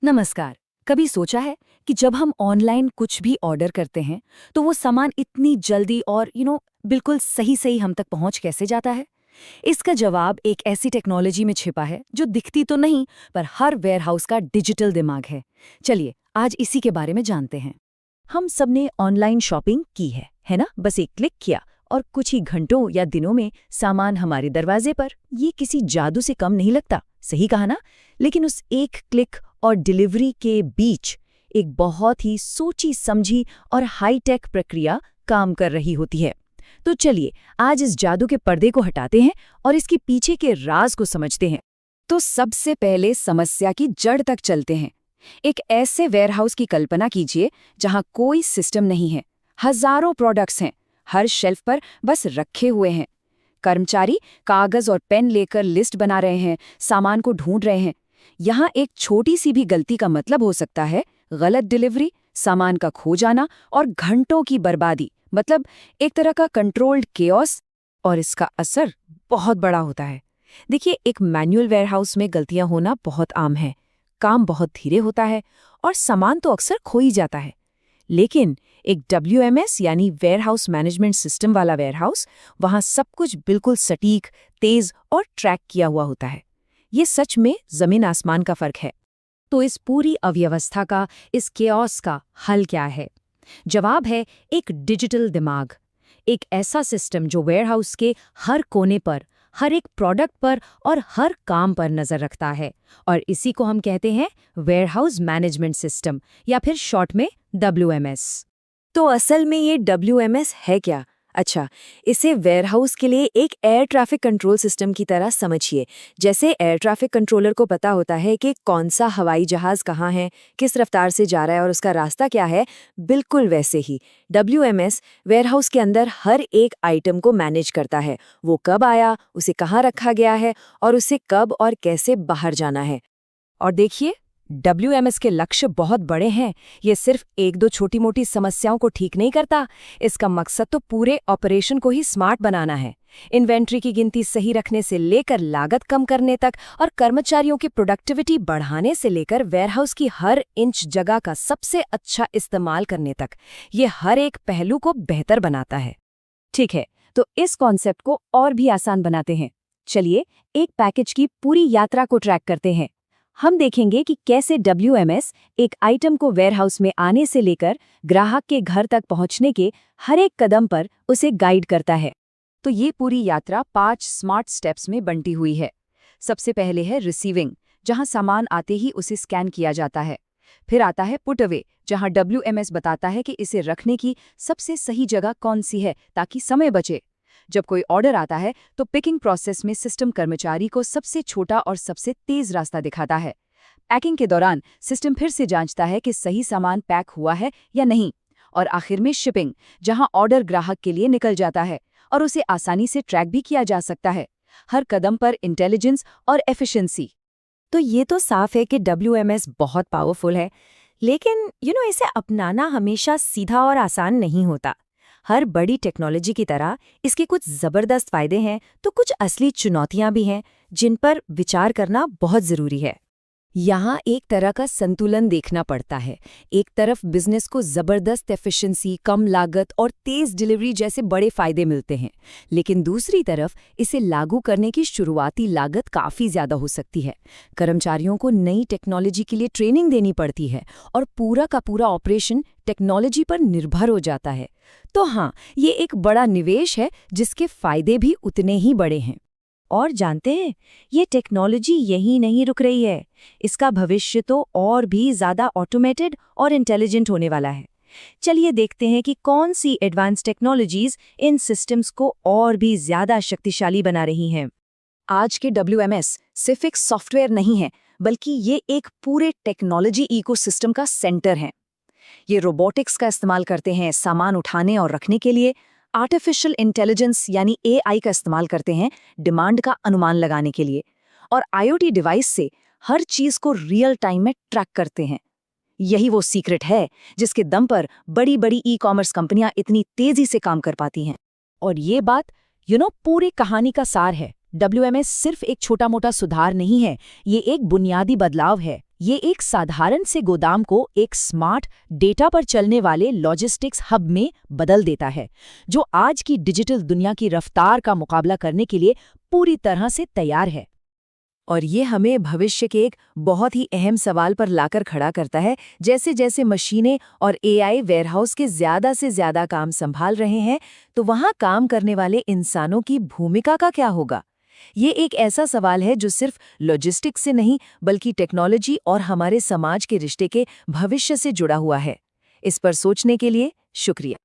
नमस्कार। कभी सोचा है कि जब हम ऑनलाइन कुछ भी ऑर्डर करते हैं तो वो सामान इतनी जल्दी और बिल्कुल सही सही हम तक पहुंच कैसे जाता है? इसका जवाब एक ऐसी टेक्नोलॉजी में छिपा है जो दिखती तो नहीं पर हर वेयरहाउस का डिजिटल दिमाग है। चलिए आज इसी के बारे में जानते हैं। हम सबने ऑनलाइन शॉपिंग की है ना? बस एक क्लिक किया और कुछ ही घंटों या दिनों में सामान हमारे दरवाजे पर। ये किसी जादू से कम नहीं लगता, सही कहा ना? लेकिन उस एक क्लिक और डिलीवरी के बीच एक बहुत ही सोची समझी और हाईटेक प्रक्रिया काम कर रही होती है। तो चलिए आज इस जादू के पर्दे को हटाते हैं और इसके पीछे के राज को समझते हैं। तो सबसे पहले समस्या की जड़ तक चलते हैं। एक ऐसे वेयरहाउस की कल्पना कीजिए जहां कोई सिस्टम नहीं है, हजारों प्रोडक्ट्स हैं, हर शेल्फ पर बस रखे हुए हैं। कर्मचारी कागज और पेन लेकर लिस्ट बना रहे हैं, सामान को ढूंढ रहे हैं। यहाँ एक छोटी सी भी गलती का मतलब हो सकता है गलत डिलीवरी, सामान का खो जाना और घंटों की बर्बादी, मतलब एक तरह का कंट्रोल्ड केओस। और इसका असर बहुत बड़ा होता है। देखिए, एक मैनुअल वेयरहाउस में गलतियां होना बहुत आम है, काम बहुत धीरे होता है और सामान तो अक्सर खो ही जाता है। लेकिन एक WMS यानी वेयरहाउस मैनेजमेंट सिस्टम वाला वेयरहाउस, वहां सब कुछ बिल्कुल सटीक, तेज और ट्रैक किया हुआ होता है। ये सच में जमीन आसमान का फर्क है। तो इस पूरी अव्यवस्था का, इस केओस का हल क्या है? जवाब है एक डिजिटल दिमाग। एक ऐसा सिस्टम जो वेयरहाउस के हर कोने पर, हर एक प्रोडक्ट पर और हर काम पर नजर रखता है। और इसी को हम कहते हैं वेयरहाउस मैनेजमेंट सिस्टम, या फिर शॉर्ट में WMS। तो असल में ये WMS है क्या? अच्छा, इसे वेयरहाउस के लिए एक एयर ट्रैफिक कंट्रोल सिस्टम की तरह समझिए। जैसे एयर ट्रैफिक कंट्रोलर को पता होता है कि कौन सा हवाई जहाज कहाँ है, किस रफ्तार से जा रहा है और उसका रास्ता क्या है, बिल्कुल वैसे ही WMS वेयरहाउस के अंदर हर एक आइटम को मैनेज करता है। वो कब आया, उसे कहाँ रखा गया है और उसे कब और कैसे बाहर जाना है। और देखिए, WMS के लक्ष्य बहुत बड़े हैं। ये सिर्फ एक दो छोटी मोटी समस्याओं को ठीक नहीं करता, इसका मकसद तो पूरे ऑपरेशन को ही स्मार्ट बनाना है। इन्वेंट्री की गिनती सही रखने से लेकर लागत कम करने तक और कर्मचारियों की प्रोडक्टिविटी बढ़ाने से लेकर वेयरहाउस की हर इंच जगह का सबसे अच्छा इस्तेमाल करने तक, ये हर एक पहलू को बेहतर बनाता है। ठीक है, तो इस कॉन्सेप्ट को और भी आसान बनाते हैं। चलिए एक पैकेज की पूरी यात्रा को ट्रैक करते हैं। हम देखेंगे कि कैसे WMS एक आइटम को वेयरहाउस में आने से लेकर ग्राहक के घर तक पहुंचने के हर एक कदम पर उसे गाइड करता है। तो ये पूरी यात्रा 5 स्मार्ट स्टेप्स में बंटी हुई है। सबसे पहले है रिसीविंग, जहां सामान आते ही उसे स्कैन किया जाता है। फिर आता है पुट अवे, जहां WMS बताता है कि इसे रखने की सबसे सही जगह कौन सी है ताकि समय बचे। जब कोई ऑर्डर आता है तो पिकिंग प्रोसेस में सिस्टम कर्मचारी को सबसे छोटा और सबसे तेज रास्ता दिखाता है। पैकिंग के दौरान सिस्टम फिर से जांचता है कि सही सामान पैक हुआ है या नहीं। और आखिर में शिपिंग, जहां ऑर्डर ग्राहक के लिए निकल जाता है और उसे आसानी से ट्रैक भी किया जा सकता है। हर कदम पर इंटेलिजेंस और एफिशिएंसी। तो ये तो साफ है कि WMS बहुत पावरफुल है, लेकिन इसे अपनाना हमेशा सीधा और आसान नहीं होता। हर बड़ी टेक्नोलॉजी की तरह इसके कुछ जबरदस्त फायदे हैं तो कुछ असली चुनौतियां भी हैं जिन पर विचार करना बहुत जरूरी है। यहाँ एक तरह का संतुलन देखना पड़ता है। एक तरफ बिजनेस को जबरदस्त एफिशिएंसी, कम लागत और तेज डिलीवरी जैसे बड़े फायदे मिलते हैं, लेकिन दूसरी तरफ इसे लागू करने की शुरुआती लागत काफ़ी ज़्यादा हो सकती है। कर्मचारियों को नई टेक्नोलॉजी के लिए ट्रेनिंग देनी पड़ती है और पूरा का पूरा ऑपरेशन टेक्नोलॉजी पर निर्भर हो जाता है। तो हाँ, ये एक बड़ा निवेश है जिसके फायदे भी उतने ही बड़े हैं। और जानते हैं, ये टेक्नोलॉजी यहीं नहीं रुक रही है। इसका भविष्य तो और भी ज़्यादा ऑटोमेटेड और इंटेलिजेंट होने वाला है। चलिए देखते हैं कि कौन सी एडवांस टेक्नोलॉजीज इन सिस्टम्स को और भी ज़्यादा शक्तिशाली बना रही हैं। आज के WMS सिर्फ एक सॉफ्टवेयर नहीं है, बल्कि ये एक पूरे टेक्नोलॉजी इकोसिस्टम का सेंटर है। ये रोबोटिक्स का इस्तेमाल करते हैं सामान उठाने और रखने के लिए, आर्टिफिशियल इंटेलिजेंस यानी AI का इस्तेमाल करते हैं डिमांड का अनुमान लगाने के लिए, और IoT डिवाइस से हर चीज को रियल टाइम में ट्रैक करते हैं। यही वो सीक्रेट है जिसके दम पर बड़ी बड़ी ई-कॉमर्स कंपनियां इतनी तेजी से काम कर पाती हैं। और ये बात पूरी कहानी का सार है। WMS सिर्फ एक छोटा मोटा सुधार नहीं है, ये एक बुनियादी बदलाव है। ये एक साधारण से गोदाम को एक स्मार्ट डेटा पर चलने वाले लॉजिस्टिक्स हब में बदल देता है, जो आज की डिजिटल दुनिया की रफ्तार का मुकाबला करने के लिए पूरी तरह से तैयार है। और ये हमें भविष्य के एक बहुत ही अहम सवाल पर लाकर खड़ा करता है। जैसे जैसे मशीनें और एआई वेयरहाउस के ज़्यादा से ज़्यादा काम संभाल रहे हैं, तो वहाँ काम करने वाले इंसानों की भूमिका का क्या होगा? ये एक ऐसा सवाल है जो सिर्फ लॉजिस्टिक्स से नहीं, बल्कि टेक्नोलॉजी और हमारे समाज के रिश्ते के भविष्य से जुड़ा हुआ है। इस पर सोचने के लिए शुक्रिया।